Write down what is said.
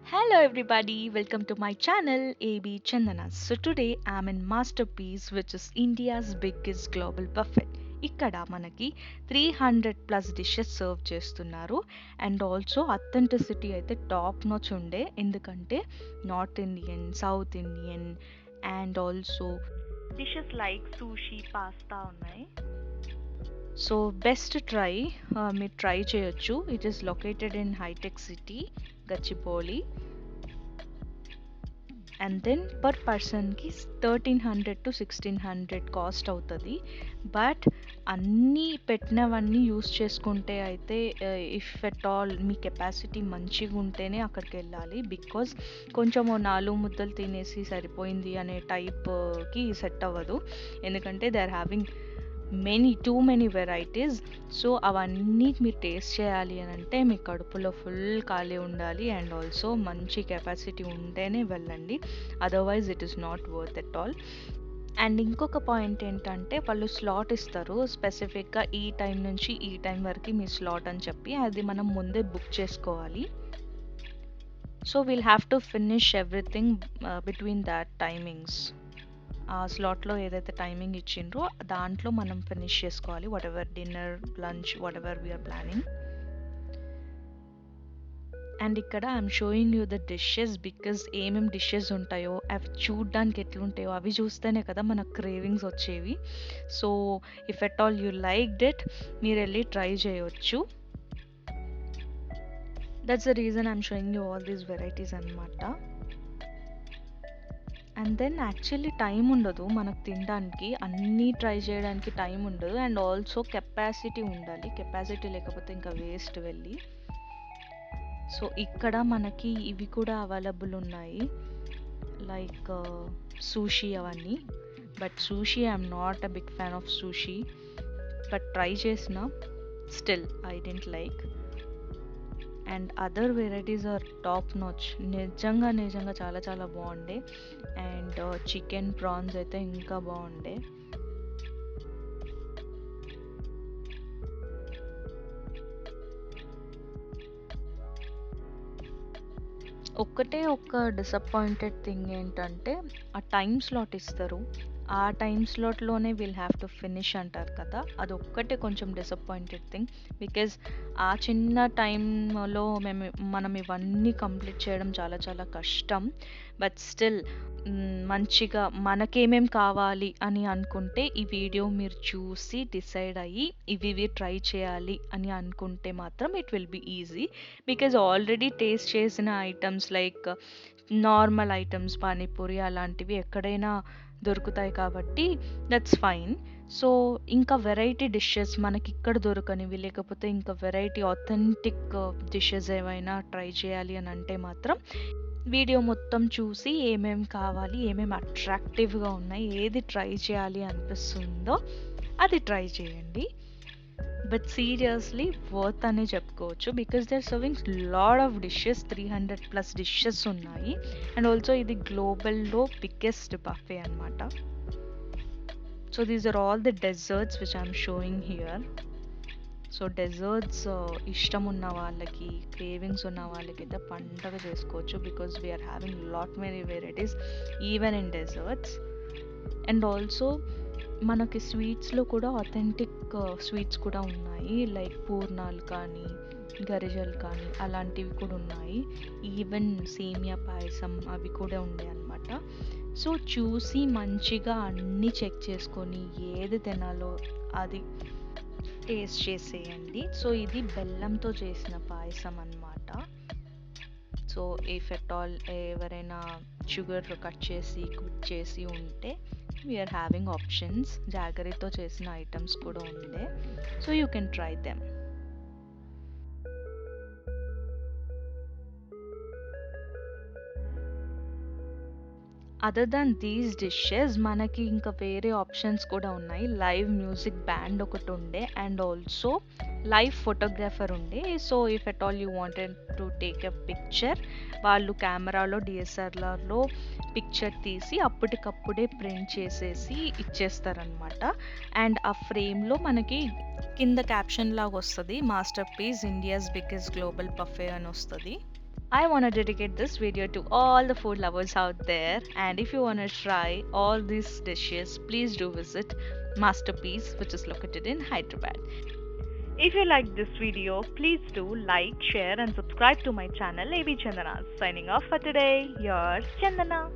Hello everybody, welcome to my channel AB Chandanas. So today I'm in Masterpiece which is India's biggest global buffet. ఇక్కడ మనకి 300 plus dishes serve చేస్తున్నారు and also authenticity అయితే top notch ఉండే ఎందుకంటే north Indian south Indian and also dishes like sushi pasta ఉన్నాయి. So best try మీరు try చేయొచ్చు. It is located in హైటెక్ City Gachibowli and then per పర్సన్కి 1300 టు 1600 కాస్ట్ అవుతుంది. బట్ అన్నీ పెట్టినవన్నీ యూస్ చేసుకుంటే అయితే if at all me capacity మంచిగా ఉంటేనే అక్కడికి వెళ్ళాలి. బికాజ్ కొంచెం ఓ 4 ముద్దలు తినేసి సరిపోయింది అనే టైప్కి సెట్ అవ్వదు. ఎందుకంటే they are having too many varieties. So అవన్నీ మీరు టేస్ట్ చేయాలి అని అంటే మీ కడుపులో ఫుల్ ఖాళీ ఉండాలి అండ్ ఆల్సో మంచి కెపాసిటీ ఉంటేనే వెళ్ళండి. Otherwise it is not worth at all. And ఇంకొక పాయింట్ ఏంటంటే వాళ్ళు స్లాట్ ఇస్తారు స్పెసిఫిక్గా ఈ టైం నుంచి ఈ టైం వరకు మీ స్లాట్ అని చెప్పి, అది మనం ముందే బుక్ చేసుకోవాలి. So we'll have to finish everything between that timings. ఆ స్లాట్లో ఏదైతే టైమింగ్ ఇచ్చిండ్రో దాంట్లో మనం ఫినిష్ చేసుకోవాలి whatever dinner lunch whatever we are planning. And ఇక్కడ I'm showing you the dishes because ఏమేమి డిషెస్ ఉంటాయో అవి చూడ్డానికి ఎట్లుంటాయో అవి చూస్తేనే కదా మనకు క్రేవింగ్స్ వచ్చేవి. So if at all you like it మీరు వెళ్ళి ట్రై చేయొచ్చు. That's the reason I'm showing you all these varieties అనమాట. అండ్ దెన్ యాక్చువల్లీ టైం ఉండదు మనకు తినడానికి, అన్నీ ట్రై చేయడానికి టైం ఉండదు అండ్ ఆల్సో కెపాసిటీ ఉండాలి. కెపాసిటీ లేకపోతే ఇంకా వేస్ట్ వెళ్ళి. సో ఇక్కడ మనకి ఇవి కూడా అవైలబుల్ ఉన్నాయి లైక్ సూషీ అవన్నీ. But sushi I'm not a big fan of sushi, but try చేసిన still I didn't like. And other varieties are top notch. నిజంగా చాలా చాలా బాగుండే. అండ్ చికెన్ ప్రాన్స్ అయితే ఇంకా బాగుండే. ఒక్కటే ఒక్క డిసప్పాయింటెడ్ థింగ్ ఏంటంటే ఆ టైం స్లాట్ ఇస్తారు, ఆ టైం స్లాట్లోనే విల్ హ్యావ్ టు ఫినిష్ అంటారు కదా, అదొక్కటే కొంచెం డిసప్పాయింటెడ్ థింగ్. బికాజ్ ఆ చిన్న టైంలో మనం ఇవన్నీ కంప్లీట్ చేయడం చాలా చాలా కష్టం. బట్ స్టిల్ మంచిగా మనకేమేం కావాలి అని అనుకుంటే ఈ వీడియో మీరు చూసి డిసైడ్ అయ్యి ఇవి ట్రై చేయాలి అని అనుకుంటే మాత్రం it will be easy. Because already taste చేసిన items like normal items panipuri అలాంటివి ఎక్కడైనా దొరుకుతాయి కాబట్టి దట్స్ ఫైన్. సో ఇంకా వెరైటీ డిషెస్ మనకి ఇక్కడ దొరకనివి లేకపోతే ఇంకా వెరైటీ ఆథెంటిక్ డిషెస్ ఏమైనా ట్రై చేయాలి అని అంటే మాత్రం వీడియో మొత్తం చూసి ఏమేం కావాలి ఏమేమి అట్రాక్టివ్గా ఉన్నాయి ఏది ట్రై చేయాలి అనిపిస్తుందో అది ట్రై చేయండి. బట్ సీరియస్లీ వర్త్ అనే చెప్పుకోవచ్చు because they are serving lot of dishes. 300 plus dishes ఉన్నాయి అండ్ ఆల్సో ఇది గ్లోబల్లో బిగ్గెస్ట్ బఫే అనమాట. So these are all the desserts which I'm showing here. So desserts ఇష్టం ఉన్న వాళ్ళకి క్రేవింగ్స్ ఉన్న వాళ్ళకి అయితే పండగ చేసుకోవచ్చు because we're having lot many varieties even in desserts. And also మనకి స్వీట్స్లో కూడా అథెంటిక్ స్వీట్స్ కూడా ఉన్నాయి లైక్ పూర్ణాలు కానీ గరిజలు కానీ అలాంటివి కూడా ఉన్నాయి. ఈవెన్ సేమియా పాయసం అవి కూడా ఉండే అనమాట. సో చూసి మంచిగా అన్నీ చెక్ చేసుకొని ఏది తినాలో అది టేస్ట్ చేసేయండి. సో ఇది బెల్లంతో చేసిన పాయసం అన్నమాట. సో ఇఫ్ ఎట్ ఆల్ ఎవరైనా షుగర్ కట్ చేసి కుక్ చేసి ఉంటే వీఆర్ హ్యావింగ్ ఆప్షన్స్. జాగరీతో చేసిన ఐటమ్స్ కూడా ఉండే, so you can try them. Other than these dishes మనకి ఇంకా వేరే ఆప్షన్స్ కూడా ఉన్నాయి. లైవ్ మ్యూజిక్ బ్యాండ్ ఒకటి ఉండే అండ్ ఆల్సో లైవ్ ఫోటోగ్రాఫర్ ఉండే. So if at all you wanted to take a picture వాళ్ళు కెమెరాలో డిఎస్ఆర్ఆర్లో పిక్చర్ తీసి అప్పటికప్పుడే ప్రింట్ చేసేసి ఇచ్చేస్తారనమాట. అండ్ ఆ ఫ్రేమ్లో మనకి కింద క్యాప్షన్ లాగా వస్తుంది masterpiece India's biggest global buffet అని వస్తుంది. I want to dedicate this video to all the food lovers out there, and if you want to try all these dishes, please do visit Masterpiece, which is located in Hyderabad. If you liked this video, please do like, share, and subscribe to my channel AV Chandana. Signing off for today, yours Chandana.